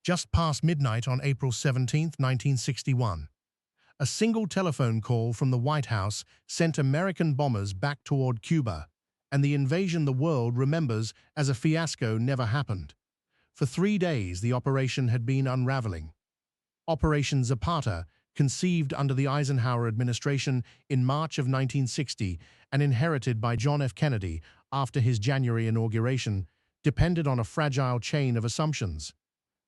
just past midnight on April 17, 1961. A single telephone call from the White House sent American bombers back toward Cuba, and the invasion the world remembers as a fiasco never happened. For 3 days, the operation had been unraveling. Operation Zapata, conceived under the Eisenhower administration in March of 1960 and inherited by John F. Kennedy after his January inauguration, depended on a fragile chain of assumptions.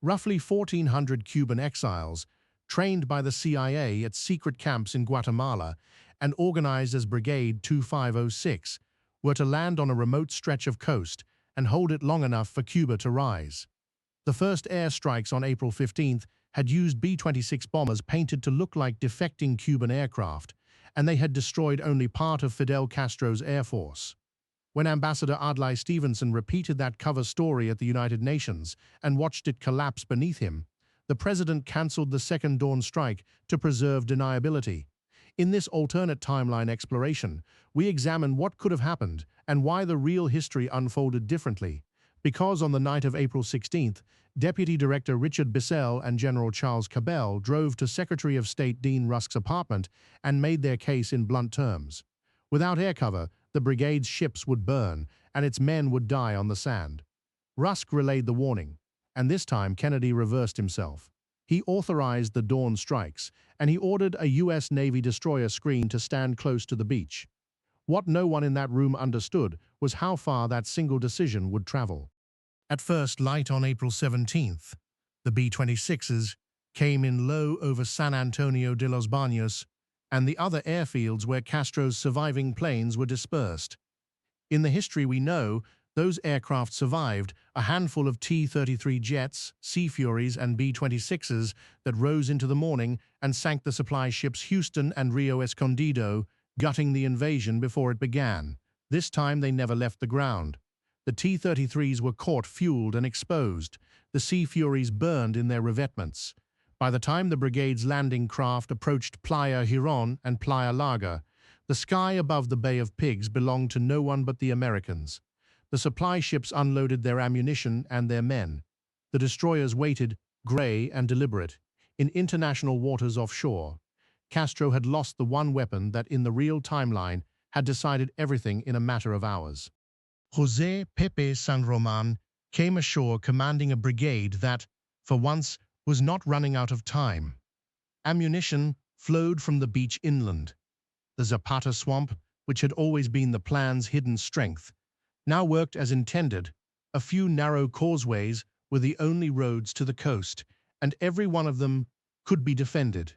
Roughly 1,400 Cuban exiles, trained by the CIA at secret camps in Guatemala and organized as Brigade 2506, were to land on a remote stretch of coast and hold it long enough for Cuba to rise. The first airstrikes on April 15th had used B-26 bombers painted to look like defecting Cuban aircraft, and they had destroyed only part of Fidel Castro's air force. When Ambassador Adlai Stevenson repeated that cover story at the United Nations and watched it collapse beneath him, the president cancelled the Second Dawn strike to preserve deniability. In this alternate timeline exploration, we examine what could have happened and why the real history unfolded differently. Because on the night of April 16th, Deputy Director Richard Bissell and General Charles Cabell drove to Secretary of State Dean Rusk's apartment and made their case in blunt terms. Without air cover, the brigade's ships would burn and its men would die on the sand. Rusk relayed the warning, and this time Kennedy reversed himself. He authorized the dawn strikes, and he ordered a U.S. Navy destroyer screen to stand close to the beach. What no one in that room understood was how far that single decision would travel. At first light on April 17th, the B-26s came in low over San Antonio de los Baños and the other airfields where Castro's surviving planes were dispersed. In the history we know, those aircraft survived a handful of T-33 jets, Sea Furies, and B-26s that rose into the morning and sank the supply ships Houston and Rio Escondido, gutting the invasion before it began. This time they never left the ground. The T-33s were caught, fueled, and exposed. The Sea Furies burned in their revetments. By the time the brigade's landing craft approached Playa Giron and Playa Larga, the sky above the Bay of Pigs belonged to no one but the Americans. The supply ships unloaded their ammunition and their men. The destroyers waited, gray and deliberate, in international waters offshore. Castro had lost the one weapon that, in the real timeline, had decided everything in a matter of hours. José Pepe San Román came ashore commanding a brigade that, for once, was not running out of time. Ammunition flowed from the beach inland. The Zapata swamp, which had always been the plan's hidden strength, now worked as intended. A few narrow causeways were the only roads to the coast, and every one of them could be defended.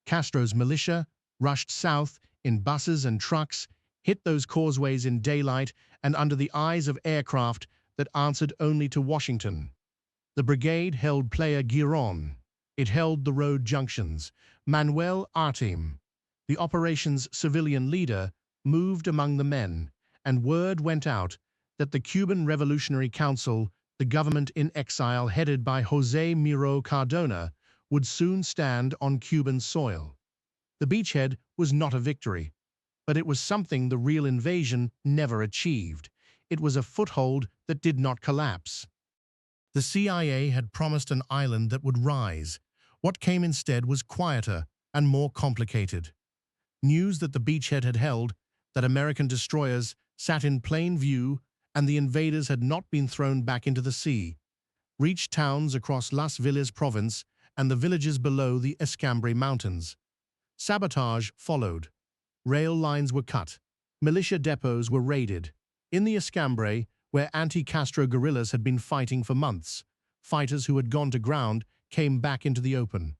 Castro's militia rushed south in buses and trucks, hit those causeways in daylight and under the eyes of aircraft that answered only to Washington. The brigade held Playa Giron. It held the road junctions. Manuel Artim, the operation's civilian leader, moved among the men, and word went out that the Cuban Revolutionary Council, the government in exile headed by José Miro Cardona, would soon stand on Cuban soil. The beachhead was not a victory, but it was something the real invasion never achieved. It was a foothold that did not collapse. The CIA had promised an island that would rise. What came instead was quieter and more complicated. News that the beachhead had held, that American destroyers sat in plain view, and the invaders had not been thrown back into the sea, reached towns across Las Villas province and the villages below the Escambray Mountains. Sabotage followed. Rail lines were cut. Militia depots were raided. In the Escambray, where anti-Castro guerrillas had been fighting for months, fighters who had gone to ground came back into the open.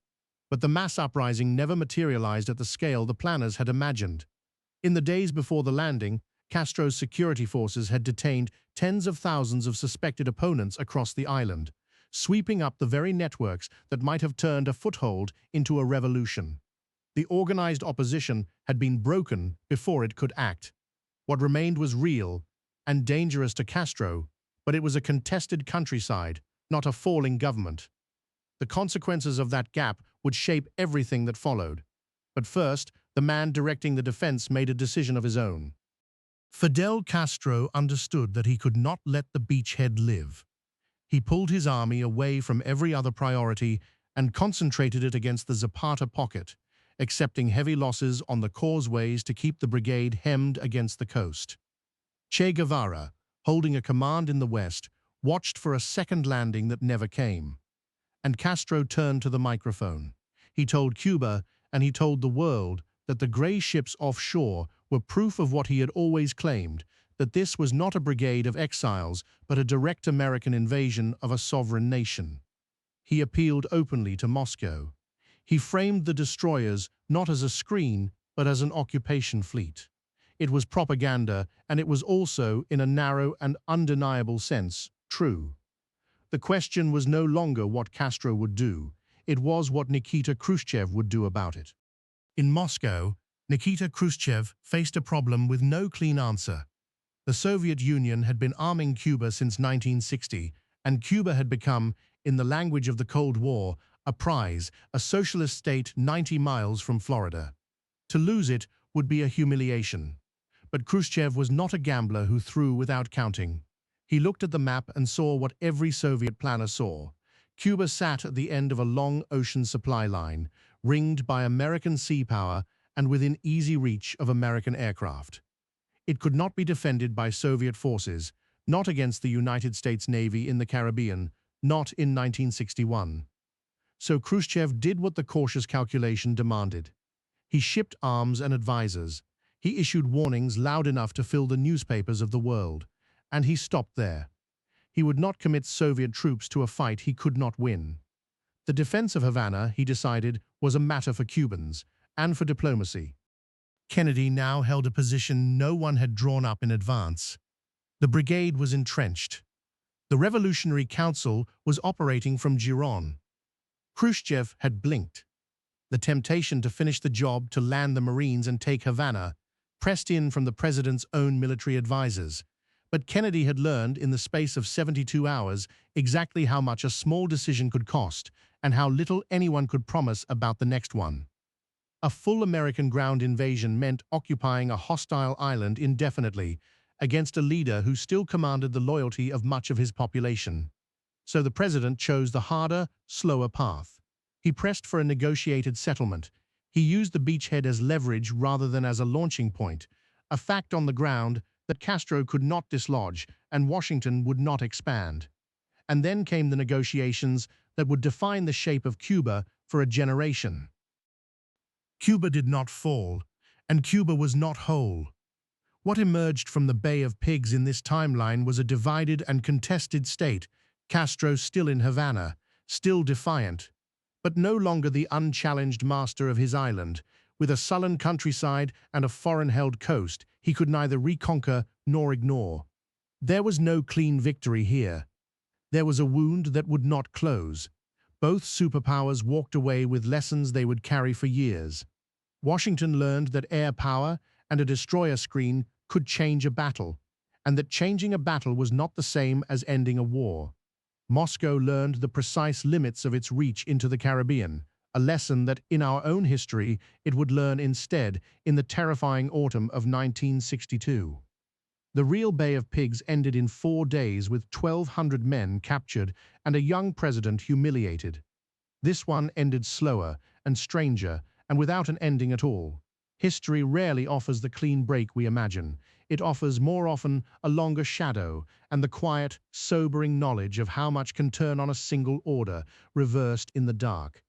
But the mass uprising never materialized at the scale the planners had imagined. In the days before the landing, Castro's security forces had detained tens of thousands of suspected opponents across the island, sweeping up the very networks that might have turned a foothold into a revolution. The organized opposition had been broken before it could act. What remained was real and dangerous to Castro, but it was a contested countryside, not a falling government. The consequences of that gap would shape everything that followed. But first, the man directing the defense made a decision of his own. Fidel Castro understood that he could not let the beachhead live. He pulled his army away from every other priority and concentrated it against the Zapata pocket, accepting heavy losses on the causeways to keep the brigade hemmed against the coast. Che Guevara, holding a command in the west, watched for a second landing that never came. And Castro turned to the microphone. He told Cuba, and he told the world, that the gray ships offshore were proof of what he had always claimed, that this was not a brigade of exiles, but a direct American invasion of a sovereign nation. He appealed openly to Moscow. He framed the destroyers not as a screen, but as an occupation fleet. It was propaganda, and it was also, in a narrow and undeniable sense, true. The question was no longer what Castro would do. It was what Nikita Khrushchev would do about it. In Moscow, Nikita Khrushchev faced a problem with no clean answer. The Soviet Union had been arming Cuba since 1960, and Cuba had become, in the language of the Cold War, a prize, a socialist state 90 miles from Florida. To lose it would be a humiliation. But Khrushchev was not a gambler who threw without counting. He looked at the map and saw what every Soviet planner saw. Cuba sat at the end of a long ocean supply line, ringed by American sea power and within easy reach of American aircraft. It could not be defended by Soviet forces, not against the United States Navy in the Caribbean, not in 1961. So Khrushchev did what the cautious calculation demanded. He shipped arms and advisors. He issued warnings loud enough to fill the newspapers of the world. And he stopped there. He would not commit Soviet troops to a fight he could not win. The defense of Havana, he decided, was a matter for Cubans, and for diplomacy. Kennedy now held a position no one had drawn up in advance. The brigade was entrenched. The Revolutionary Council was operating from Giron. Khrushchev had blinked. The temptation to finish the job, to land the Marines and take Havana, pressed in from the president's own military advisors. But Kennedy had learned in the space of 72 hours exactly how much a small decision could cost and how little anyone could promise about the next one. A full American ground invasion meant occupying a hostile island indefinitely against a leader who still commanded the loyalty of much of his population. So the president chose the harder, slower path. He pressed for a negotiated settlement. He used the beachhead as leverage rather than as a launching point, a fact on the ground that Castro could not dislodge and Washington would not expand. And then came the negotiations that would define the shape of Cuba for a generation. Cuba did not fall, and Cuba was not whole. What emerged from the Bay of Pigs in this timeline was a divided and contested state, Castro still in Havana, still defiant, but no longer the unchallenged master of his island. With a sullen countryside and a foreign-held coast, he could neither reconquer nor ignore. There was no clean victory here. There was a wound that would not close. Both superpowers walked away with lessons they would carry for years. Washington learned that air power and a destroyer screen could change a battle, and that changing a battle was not the same as ending a war. Moscow learned the precise limits of its reach into the Caribbean, a lesson that, in our own history, it would learn instead in the terrifying autumn of 1962. The real Bay of Pigs ended in 4 days with 1,200 men captured and a young president humiliated. This one ended slower and stranger and without an ending at all. History rarely offers the clean break we imagine. It offers more often a longer shadow and the quiet, sobering knowledge of how much can turn on a single order, reversed in the dark.